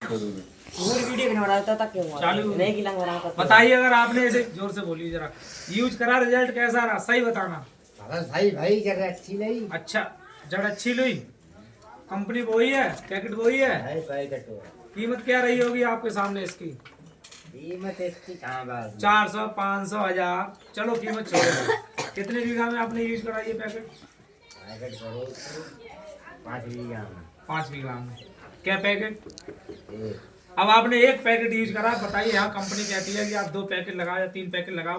Video बना रहा था क्यों चालू नहीं गिला रहा था। बताइए, अगर आपने ऐसे जोर से बोलिए जरा, यूज करा रिजल्ट कैसा रहा सही बताना। भाई भाई कर रहा अच्छी नहीं। अच्छा, जड़ अच्छी ली, कंपनी वही है, पैकेट वही है। भाई पैकेट हो। कीमत क्या रही होगी आपके सामने इसकी? कीमत इसकी कहाँ बात? 400, 500, 1000, चलो कीमत छोड़ो। कितने बीघा में आपने यूज करा ये पैकेट? पैकेट करो 5 बीघा में। 5 बीघा में। क्या पैकेट? एक। अब आपने एक पैकेट यूज करा, बताइए यहाँ कंपनी कहती है कि आप 2 पैकेट लगाओ या 3 पैकेट लगाओ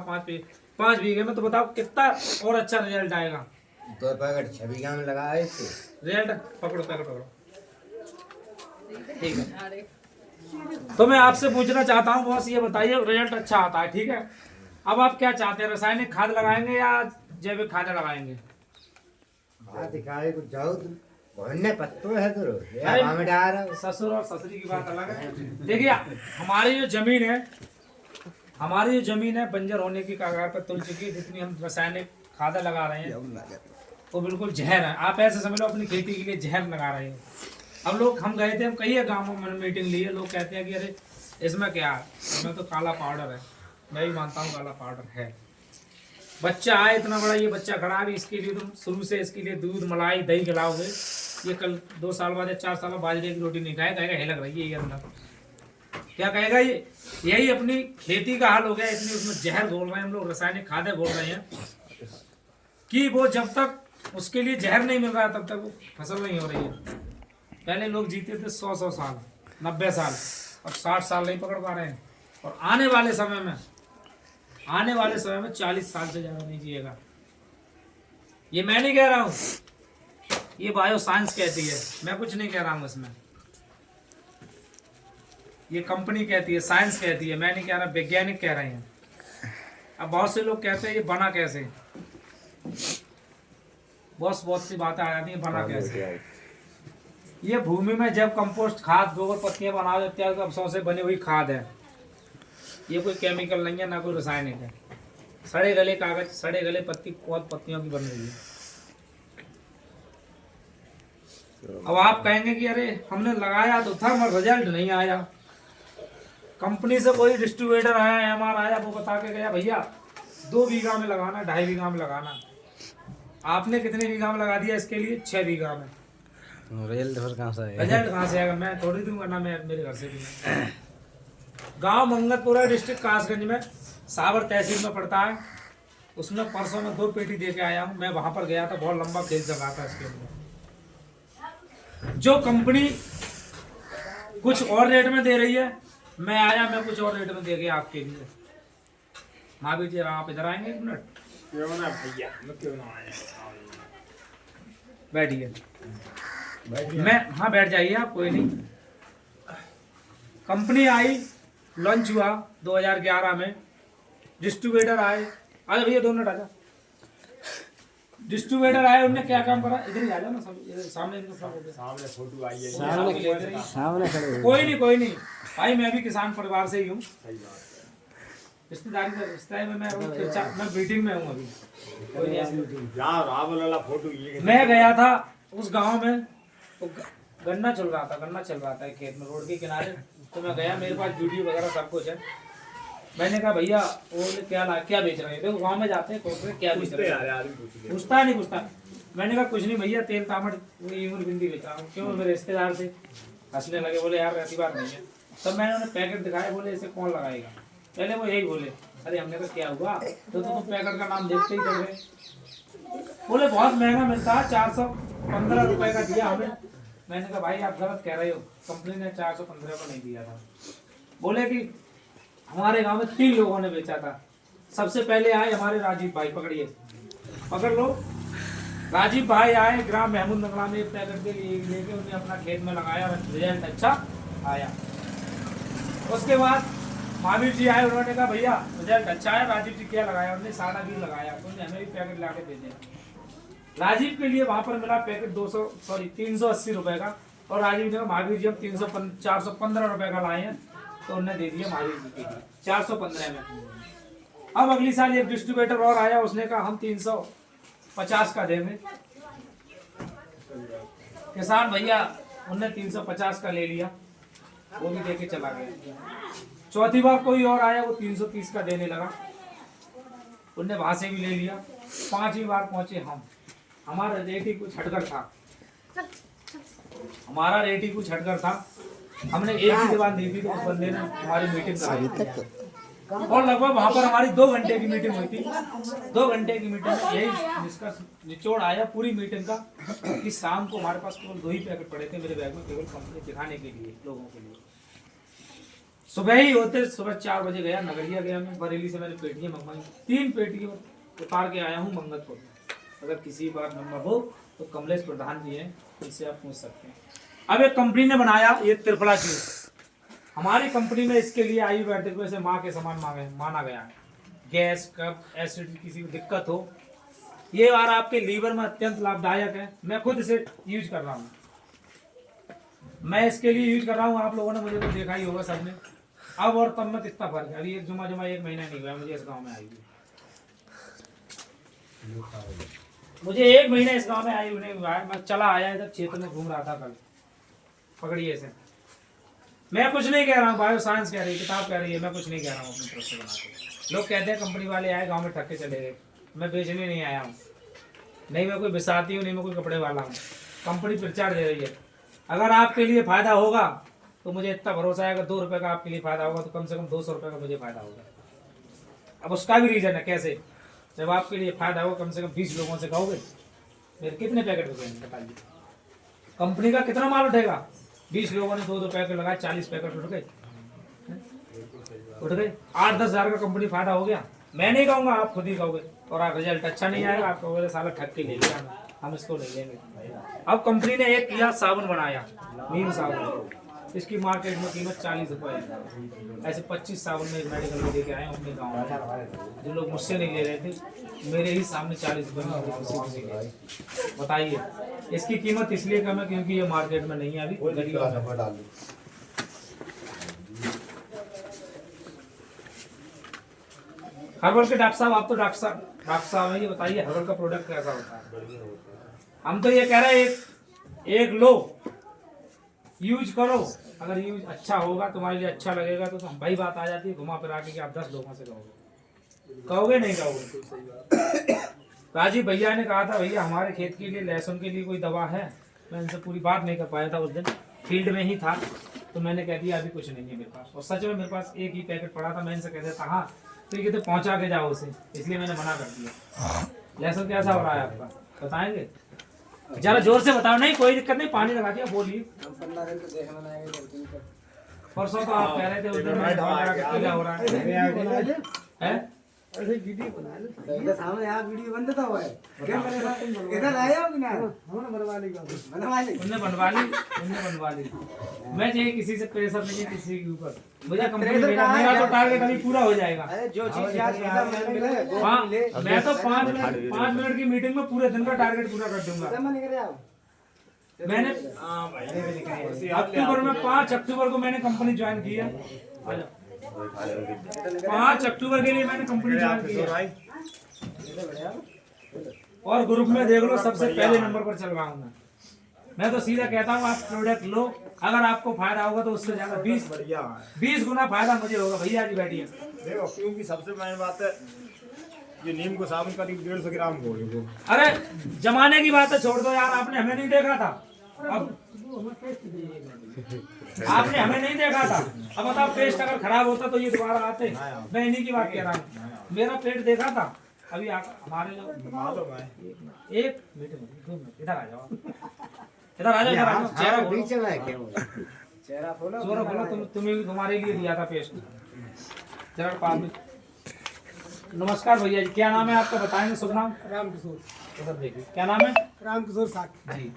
5 बीघे में, तो बताओ कितना और अच्छा रिजल्ट आएगा। 2 पैकेट 6 बीघा में लगाए थे। रिजल्ट पकड़ो, पैकेट पकड़ो, ठीक है। तो मैं आपसे पूछना चाहता हूँ बॉस, ये बताइए रिजल्ट अच्छा आता है, ठीक है। अब आप क्या चाहते हैं, रासायनिक खाद लगाएंगे या जैविक खाद लगाएंगे? बात दिखाए कुछ जाओ तुम भरने पत्तों है करो अरे, हवा में डाल रहा ससुर और ससुरी की बात अलग है। देखिए, हमारी जो जमीन है बंजर होने की कगार पर तुल चुकी है। जितनी हम रासायनिक खाद लगा रहे हैं वो बिल्कुल जहर है। आप ऐसे समझ लो अपनी खेती के लिए जहर लगा रहे हैं। अब लोग, हम गए थे, हम कई गांवों में मीटिंग ली है, लोग कहते हैं कि अरे इसमें क्या है, इसमें तो काला पाउडर है। मैं भी मानता हूँ काला पाउडर है। बच्चा आए इतना बड़ा, ये बच्चा खड़ा है, इसके लिए तुम शुरू से इसके लिए दूध मलाई दही खिलाओगे, ये कल 2 साल बाद या 4 साल बाद बाजरे की रोटी नहीं खाएगा, कहेगा हिलक रही है ये अंदर। क्या कहेगा ये? यही अपनी खेती का हाल हो गया। इतनी उसमें जहर घोल रहे हैं हम लोग, रासायनिक खादें घोल रहे हैं कि वो जब तक उसके लिए जहर नहीं मिल रहा है तब तक वो फसल नहीं हो रही है। पहले लोग जीते थे 100 साल, 90 साल, और 60 साल नहीं पकड़ पा रहे हैं। और आने वाले समय में 40 साल से ज़्यादा नहीं जिएगा। ये मैं नहीं कह रहा हूँ, ये बायो साइंस कहती है, मैं कुछ नहीं कह रहा हूँ इसमें। ये कंपनी कहती है, साइंस कहती है, मैं नहीं कह रहा, वैज्ञानिक कह रहे हैं। अब बहुत से लोग कहते हैं ये बना कैसे, बहुत सी बातें आ जाती हैं, बना कैसे। ये भूमि में जब कंपोस्ट खाद, गोबर, पत्तियां बना देते हैं, अवसों से बनी हुई खाद है। ये कोई केमिकल नहीं है, ना कोई रासायनिक है। सड़े गले कागज, सड़े गले पत्तियों की बन रही है। अब आप कहेंगे कि अरे हमने लगाया तो था मगर रिजल्ट नहीं आया। कंपनी से कोई डिस्ट्रीब्यूटर आया, एमआर आया, वो बता के गया भैया 2 बीघा में लगाना, 2.5 बीघा में लगाना। आपने कितने बीघा में लगा दिया इसके लिए? 6 बीघा में। रिजल्ट कहाँ से आएगा? रिजल्ट कहाँ से आएगा? मैं थोड़ी दूंगा ना, मैं मेरे घर से भी। गांव मंगतपुरा डिस्ट्रिक्ट कासगंज में सावर तहसील में पड़ता है। उसमें परसों में 2 पेटी दे के आया हूँ। मैं वहां पर गया था, बहुत लंबा खेत जगह था इसके अंदर। जो कंपनी कुछ और रेट में दे रही है, मैं आया, मैं कुछ और रेट में दे गया आपके लिए। महावीर जी आप इधर आएंगे 1 मिनट? बैठिए। मैं, हाँ बैठ जाइए आप, कोई नहीं। कंपनी आई, लॉन्च हुआ 2011 में। डिस्ट्रीब्यूटर आए, अरे भैया 2 मिनट आजा। डिस्ट्रीब्यूटर आए, उन्होंने क्या काम करा, इधर ही आ जाओ ना, सामने फोटो आई है, सामने खड़े। कोई नहीं भाई, मैं भी किसान परिवार से ही हूँ। रिश्तेदारी का रिश्ता है, मैं मीटिंग में हूँ अभी। मैं गया था उस गांव में, तो गन्ना चल रहा था खेत में, रोड के किनारे। तो मैं गया, मेरे पास वीडियो वगैरह सब कुछ है। मैंने कहा भैया वो क्या बेच रहे हैं? देखो गांव में जाते हैं, क्या बेच रहे हैं, पूछता। मैंने कहा कुछ नहीं भैया, तेल तामड़ ईमुर बिंदी बेच रहा हूँ। क्यों? मेरे रिश्तेदार से हंसने लगे, बोले यार ऐसी बात नहीं है। तब मैंने उन्हें पैकेट दिखाया, बोले इसे कौन लगाएगा? पहले वो यही बोले, अरे हमने कहा क्या हुआ, तो तुम पैकेट का नाम देखते ही कर रहे। बोले बहुत महंगा मिलता है, 415 रुपए का दिया हमें। मैंने कहा भाई आप गलत कह रहे हो, कंपनी ने 415 का नहीं दिया था। बोले कि हमारे गांव में 3 लोगों ने बेचा था। सबसे पहले आए हमारे राजीव भाई, पकड़ लो। राजीव भाई आए, ग्राम महमूद नगला में एक पैकेट के लिए लेके उन्हें अपना खेत में लगाया, रिजल्ट अच्छा आया। उसके बाद महावीर जी आए, उन्होंने कहा भैया रिजल्ट अच्छा है। राजीव जी क्या लगाया? उन्होंने साड़ा भी लगाया, तो उन्हें हमें भी पैकेट ला के दे दिया। राजीव के लिए वहां पर मिला पैकेट 380 रुपए का, और राजीव ने महावीर जी हम 415 रुपए का लाए हैं, तो उन्हें दे दिया महावीर जी के लिए 415 में। अब अगली साल एक डिस्ट्रीब्यूटर और आया, उसने कहा हम 350 का देंगे। किसान भैया उनने 350 का ले लिया। वो भी लेके चला गया। चौथी बार कोई और आया, वो 330 का देने लगा, उनने वहां से भी ले लिया। पांचवी बार पहुंचे हम, हमारा रेट ही कुछ हटकर था, हमारा रेट ही कुछ हटकर था। हमने एक ही डिमांड दी थी तो उस बंदे ने हमारी मीटिंग कराई और लगभग वहां पर हमारी 2 घंटे की मीटिंग हुई थी। 2 घंटे की मीटिंग में यही निष्कर्ष निचोड़ आया पूरी मीटिंग का कि शाम को हमारे पास केवल 2 ही पैकेट पड़े थे मेरे बैग में, केवल कंपनी दिखाने के लिए, लोगों के लिए। सुबह ही होते, सुबह 4 बजे गया, नगरिया गया मैं, बरेली से मैंने पेटियां मंगवाई, 3 पेटियां उतार के आया हूँ मंगतपुर। अगर किसी बार नंबर हो तो कमलेश प्रधान जी हैं, उनसे आप पूछ सकते हैं। अब एक कंपनी ने बनाया ये त्रिफला जूस, हमारी कंपनी में इसके लिए आयुर्वेदिक में से माँ के समान माना गया है। गैस, कफ, एसिड किसी को दिक्कत हो, ये बार आपके लीवर में अत्यंत लाभदायक है। मैं खुद इसे यूज कर रहा हूँ, मैं इसके लिए यूज कर रहा हूँ। आप लोगों ने मुझे तो देखा ही होगा सबने। अब और तब में कितना फर्क है। अभी एक जुमा 1 महीना नहीं हुआ मुझे इस गाँव में आई हुई, मुझे 1 महीना इस गाँव में आई हुई नहीं हुआ है। मैं चला आया इधर क्षेत्र में घूम रहा था कल, पकड़िए इसे। मैं कुछ नहीं कह रहा हूँ, बायो साइंस कह रही है, किताब कह रही है, मैं कुछ नहीं कह रहा हूँ अपनी तरफ से बना के। लोग कहते हैं कंपनी वाले आए गांव में ठग के चले गए, मैं बेचने नहीं आया हूँ, नहीं मैं कोई बिसाती हूँ, नहीं मैं कोई कपड़े वाला हूँ। कंपनी प्रचार दे रही है, अगर आपके लिए फायदा होगा तो मुझे इतना भरोसा है, अगर 2 रुपये का आपके लिए फायदा होगा तो कम से कम 200 रुपये का मुझे फायदा होगा। अब उसका भी रीजन है, कैसे? जब आपके लिए फायदा होगा कम से कम 20 लोगों से कहोगे मेरे कितने पैकेट उठेंगे बताइए, कंपनी का कितना माल उठेगा? 20 लोगों ने 2-2 पैकेट लगाए, 40 पैकेट उठ गए, 8-10 हज़ार का कंपनी फायदा हो गया। मैं नहीं कहूँगा, आप खुद ही कहोगे, और आप रिजल्ट अच्छा नहीं आएगा, आप कहोगे साला ठग के ले लिया, हम इसको नहीं लेंगे। अब कंपनी ने एक किया साबुन बनाया, नीम साबुन, इसकी मार्केट में कीमत 40 रुपये है। ऐसे 25 साबुन में मेडिकल में लेके आए अपने गाँव में, जो लोग मुझसे नहीं ले रहे थे, मेरे ही सामने 40 रुपये में। बताइए इसकी कीमत इसलिए कम है क्योंकि ये मार्केट में नहीं है अभी, गरीब है। हर्बल के डॉक्टर साहब, आप तो डॉक्टर साहब हैं, ये बताइए हर्बल का प्रोडक्ट कैसा होता है? हम तो ये कह रहे हैं एक लो, यूज करो, अगर यूज अच्छा होगा तुम्हारे लिए अच्छा लगेगा तो भाई बात आ जाती है घुमा फिरा के कि आप 10 लोगों से कहोगे नहीं कहोगे। राजीव भैया ने कहा था भैया हमारे खेत के लिए लहसुन के लिए कोई दवा है, मैं इनसे पूरी बात नहीं कर पाया था, उस दिन फील्ड में ही था, तो मैंने कह दिया अभी कुछ नहीं है मेरे पास, और सच में मेरे पास एक ही पैकेट पड़ा था। मैं इनसे कह देता हाँ तो ये कहते पहुँचा के जाओ उसे, इसलिए मैंने मना कर दिया। लहसुन कैसा हो रहा है आपका बताएंगे? जरा जोर से बताओ। नहीं कोई दिक्कत नहीं, पानी लगा दिया, बोलिए। परसों तो आप कह रहे थे उधर में क्या हो रहा है? सामने यहाँ वीडियो बन देता हुआ है, इधर आया हो कि ना? बनवा ली। उनने बनवा ली। मैं चाहिए किसी से प्रेशर नहीं है किसी के ऊपर, मुझे कंपनी मेरा तो टारगेट अभी पूरा हो जाएगा। जो चीज मिले हाँ, मैं तो 5 मिनट की मीटिंग में पूरे दिन का टारगेट पूरा कर दूंगा। मैंने अक्टूबर में 5 अक्टूबर को मैंने कंपनी ज्वाइन की है। 5 अक्टूबर के लिए मैंने कंपनी ज्वाइन की है, और ग्रुप में देख लो सबसे पहले नंबर पर चल रहा हूँ मैं तो सीधा कहता हूँ आप प्रोडक्ट लो, अगर आपको फायदा होगा तो उससे ज्यादा 20 गुना फायदा मुझे होगा। भैया जी बैठिए। देखो क्योंकि सबसे मेन बात है ये नीम को साबुन करीब 150 ग्राम हो। अरे जमाने की बात है, छोड़ दो यार, आपने हमें नहीं देखा था, अब आपने हमें नहीं देखा था, अब बताओ पेस्ट अगर खराब होता तो ये दोबारा आते? मैं इन्हीं की बात कह रहा हूँ, मेरा पेट देखा था अभी हमारे लोग। एक मिनट इधर आ जाओ, इधर आ जाओ, चेहरा खोलो, तुम्हें तुम्हारे लिए दिया था पेस्ट, जरा पास में। नमस्कार भैया जी, क्या नाम है आपका बताएंगे? शुभ नाम? रामकिशोर। उधर देखिए क्या नाम है? रामकिशोर साख जी।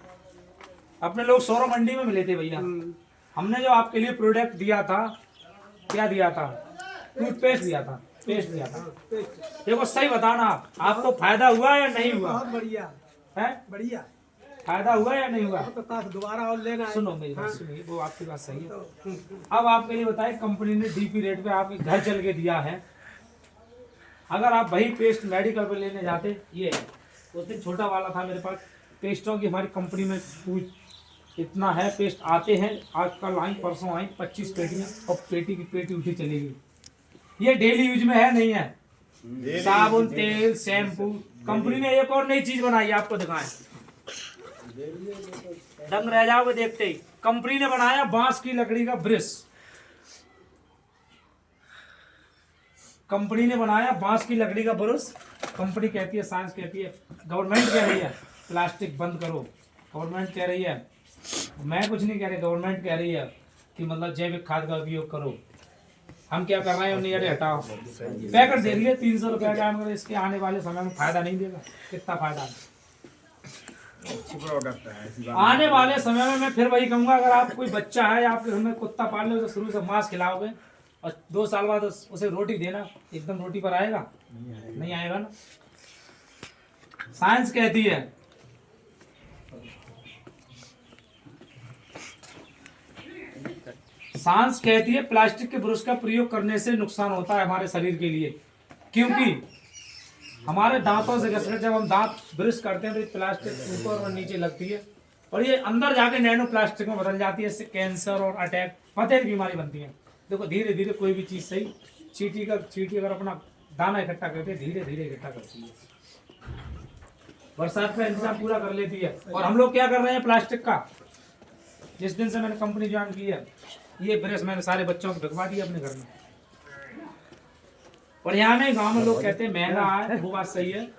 अपने लोग सौरव मंडी में मिले थे भैया, हमने जो आपके लिए प्रोडक्ट दिया था, क्या दिया था? टूथपेस्ट दिया था, पेस्ट दिया था। देखो सही बताना, आपको फायदा हुआ या नहीं हुआ? बहुत बढ़िया है, बढ़िया फायदा हुआ या नहीं हुआ? तो दोबारा और लेना है। सुनो मेरी बात सुनिए, वो आपकी बात सही है। अब आपके लिए बताए कंपनी ने डीपी रेट पे आपके घर चल के दिया है, अगर आप वही पेस्ट मेडिकल पे लेने जाते, ये उस दिन छोटा वाला था मेरे पास पेस्टों की, हमारी कंपनी में इतना है पेस्ट आते हैं। आज कल आई परसों आई 25 पेटियां और पेटी की पेटी उठी चलेगी। ये डेली यूज में है नहीं है। साबुन तेल शैम्पू कंपनी ने एक और नई चीज बनाई है, आपको दिखाएं, दंग रह जाओगे देखते ही। कंपनी ने बनाया बांस की लकड़ी का ब्रश। कंपनी ने बनाया बांस की लकड़ी का ब्रश। कंपनी कहती है, साइंस कहती है, गवर्नमेंट कह रही है प्लास्टिक बंद करो। गवर्नमेंट कह रही है, मैं कुछ नहीं कह रही, गवर्नमेंट कह रही है कि मतलब जैविक खाद का उपयोग करो। हम क्या कर रहे हैं, नहीं अरे हटाओ। पैकेट दे दिए 300 रुपए का, मगर इसके आने वाले समय में फायदा नहीं देगा। कितना फायदा है, अच्छी प्रोडक्ट है, ऐसी बात आने वाले समय में मैं फिर वही कहूंगा, अगर आप कोई बच्चा है आपके घर में कुत्ता पाल लो तो शुरू से मांस खिलाओगे और 2 साल बाद उसे रोटी देना, एकदम रोटी पर आएगा? नहीं आएगा ना। साइंस कहती है प्लास्टिक के ब्रश का प्रयोग करने से नुकसान होता है हमारे शरीर के लिए, क्योंकि हमारे दांतों से घसकर जब हम दांत ब्रश करते हैं तो प्लास्टिक ऊपर और नीचे लगती है और ये अंदर जाके नैनो प्लास्टिक में बदल जाती है। इससे कैंसर और अटैक पते की बीमारी बनती है। देखो धीरे धीरे कोई भी चीज सही, चींटी अगर अपना दाना इकट्ठा करती है धीरे धीरे इकट्ठा करती है, बरसात का इंतजाम पूरा कर लेती है। और हम लोग क्या कर रहे हैं, प्लास्टिक का, जिस दिन से मैंने कंपनी ज्वाइन की है ये ब्रश मैंने सारे बच्चों को भिजवा दिया अपने घर में। और यहाँ नहीं, गांव में लोग कहते हैं महंगा है, वो बात सही है,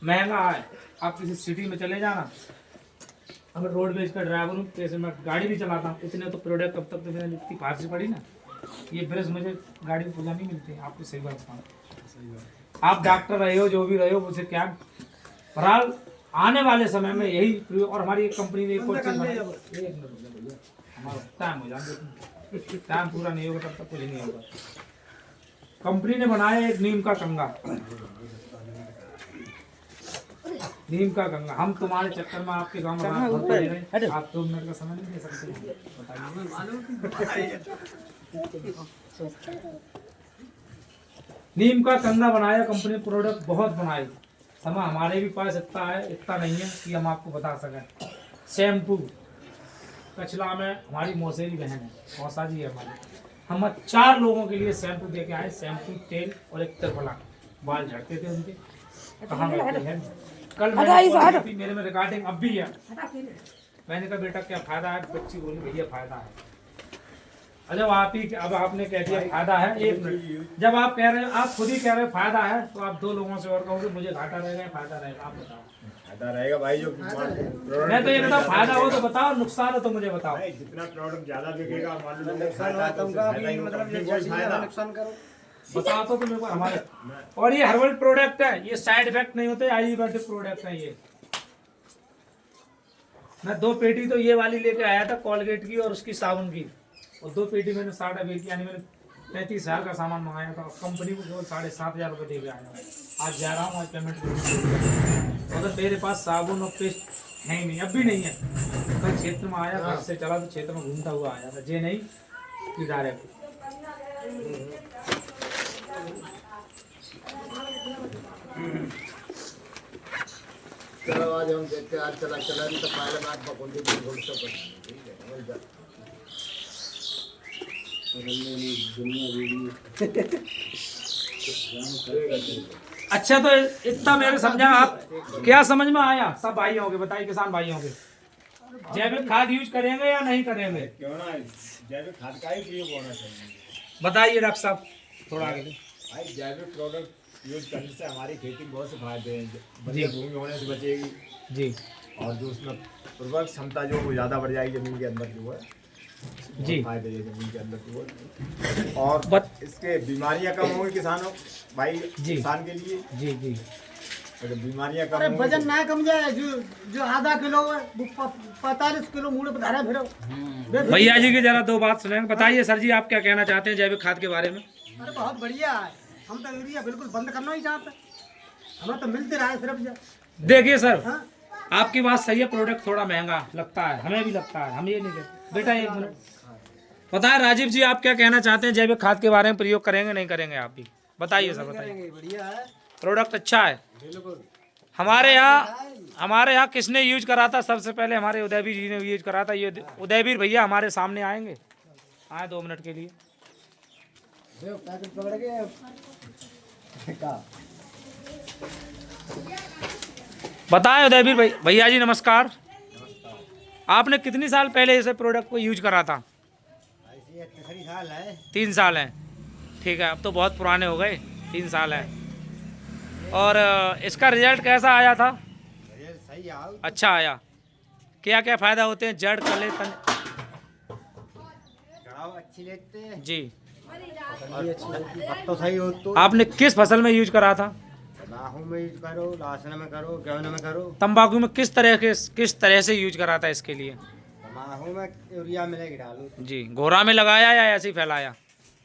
महंगा है। आप किसी सिटी में चले जाना, अगर रोडवेज का ड्राइवर हूँ, जैसे मैं गाड़ी भी चलाता हूँ, इतने तो प्रोडक्ट अब तक तो मैंने इतनी फारसी पड़ी ना, ये ब्रश मुझे गाड़ी में पूजा नहीं मिलती। आपको सही बात बताऊँ, आप डॉक्टर रहे हो जो भी रहे हो, मुझे क्या बहरहाल आने वाले समय में यही प्रयोग। और हमारी एक कंपनी ने एक और चीज बनाई, हमारा टाइम हो जाए, टाइम पूरा नहीं होगा तब तक कुछ नहीं होगा। कंपनी ने बनाया एक नीम का कंघा, नीम का कंघा। हम तुम्हारे चक्कर में आपके गांव में रात भर पड़े रहे, आप 2 मिनट का समय नहीं दे सकते, बताइए। नीम का कंघा बनाया कंपनी, प्रोडक्ट बहुत बनाई। समय हमारे भी पास इतना है, इतना नहीं है कि हम आपको बता सकें। शैम्पू कचला में हमारी मौसेरी बहन है, मौसा जी है हमारी, हम 4 लोगों के लिए शैम्पू दे के आए। शैम्पू, तेल और एक त्रिफला, बाल झड़ते थे उनके, कहाँ बैठे हैं। कल मैंने मेरे में रिकॉर्डिंग अब भी है। मैंने कहा बेटा क्या फायदा है, बच्ची बोली भैया फायदा है। जब आप ही अब आपने कह दिया फायदा है, 1 मिनट, जब आप कह रहे हैं, आप खुद ही कह रहे हैं फायदा है, तो आप 2 लोगों से और कहोगे मुझे घाटा रहेगा फायदा रहेगा, आप बताओ। फायदा रहेगा भाई, जो मैं तो ये बताऊँ फायदा हो तो बताओ, नुकसान हो तो मुझे बताओ। जितना प्रोडक्ट ज्यादा बिकेगा, मान लो नुकसान करो, बताओ तो मेरे को हमारे। और ये हर्बल प्रोडक्ट है, ये साइड इफेक्ट नहीं होते, आयुर्वेदिक प्रोडक्ट है ये। मैं 2 पेटी तो ये वाली लेके आया था कोलगेट की और उसकी साबुन की, और 2 पेटी मैंने साड़ा बेची, यानी मैंने 35,000 का सामान मंगाया था, कंपनी को केवल 7,500 रुपये दे के आया। आज जा रहा हूँ, आज पेमेंट अगर मेरे पास साबुन और पेस्ट है ही नहीं, अब भी नहीं है। कल क्षेत्र में आया, घर से चला तो क्षेत्र में घूमता हुआ आया था, जे नहीं कि डायरेक्ट। चलो आज हम देखते हैं, आज चला नहीं तो पहले बात बकोंडी अच्छा तो इतना मेरे समझा, आप क्या समझ में आया? सब भाई होंगे, बताइए, किसान भाई होंगे, जैविक खाद यूज करेंगे या नहीं करेंगे? क्यों ना जैविक खाद का ही प्रयोग होना चाहिए। बताइए डॉक्टर साहब थोड़ा आगे। भाई जैविक प्रोडक्ट यूज करने से हमारी खेती बहुत से फायदे हैं, बढ़िया भूमि होने से बचेगी जी, और जो उसमें उर्वरक क्षमता जो वो ज़्यादा बढ़ जाएगी जमीन के अंदर जो है जी, फायदे है जमीन के अंदर जो है। और इसके बीमारियां कम होंगी किसानों भाई जी, किसान के लिए जी जी, तो बीमारियां कम अरे होंगी। वजन ना कम जाए, जो आधा किलो है वो 45 किलो मुड़े पर धारा फिरो। भैया जी की जरा 2 बात सुनेंगे। बताइए सर जी, आप क्या कहना चाहते हैं जैविक खाद के बारे में? अरे बहुत बढ़िया है, हम तो यूरिया बिल्कुल बंद करना ही चाहते हैं, हमें तो मिलते रहा है सिर्फ। देखिए सर, हाँ? आपकी बात सही है, प्रोडक्ट थोड़ा महंगा लगता है, हमें भी लगता है, हम ये नहीं कहते। बेटा 1 मिनट बताएं, राजीव जी आप क्या कहना चाहते हैं, जैविक खाद के बारे में प्रयोग करेंगे नहीं करेंगे? आप भी बताइए सर, बताइए। बढ़िया है, प्रोडक्ट अच्छा है, बिल्कुल हमारे यहाँ किसने यूज करा था? सबसे पहले हमारे उदयवीर जी ने यूज करा था। ये उदयवीर भैया हमारे सामने आएंगे, आए 2 मिनट के लिए। पैकेट पकड़ के का बताएं उदयवीर भैया जी नमस्कार। आपने कितनी साल पहले इसे प्रोडक्ट को यूज करा था? ऐसी 3 साल है। 3 साल है, ठीक है। अब तो बहुत पुराने हो गए, 3 साल है। और इसका रिजल्ट कैसा आया था? रिजल्ट सही आओ। अच्छा आया। क्या क्या फ़ायदा होते हैं? जड़ कले तन जड़ाव अच्छी लेते हैं जी। पत्तो सही हो तो आपने किस फसल में यूज करा था? लाहू में यूज करो, लहसुन में करो, गेहूं में करो। तंबाकू में किस तरह से यूज करा था इसके लिए? लाहू में यूरिया मिलेगी डालो जी। घोरा में लगाया या ऐसे ही फैलाया?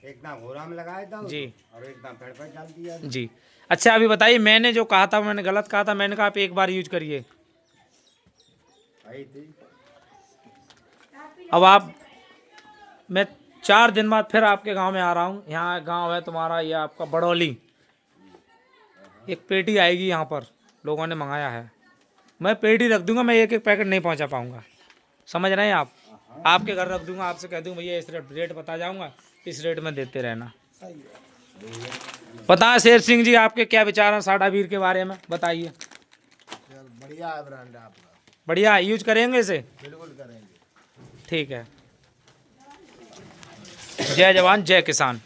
एक दाम घोरा में लगाया था जी। और एक दाम पेड़ पर डाल दिया। जी। अच्छा अभी बताइए, मैंने जो कहा था मैंने गलत कहा था? मैंने कहा आप एक बार यूज करिए। सही थी। अब आप, मैं 4 दिन बाद फिर आपके गांव में आ रहा हूं। यहाँ गांव है तुम्हारा, ये आपका बड़ौली। एक पेटी आएगी यहाँ पर, लोगों ने मंगाया है। मैं पेटी रख दूंगा, मैं एक पैकेट नहीं पहुँचा पाऊँगा, समझ रहे हैं आप? आपके घर रख दूंगा, आपसे कह दूंगा भैया इस रेट बता जाऊँगा, इस रेट में देते रहना। पता है शेर सिंह जी आपके क्या विचार हैं साडा वीर के बारे में? बताइए। बढ़िया है ब्रांड आपका। बढ़िया, यूज करेंगे इसे? बिल्कुल करेंगे। ठीक है। जय जवान जय किसान।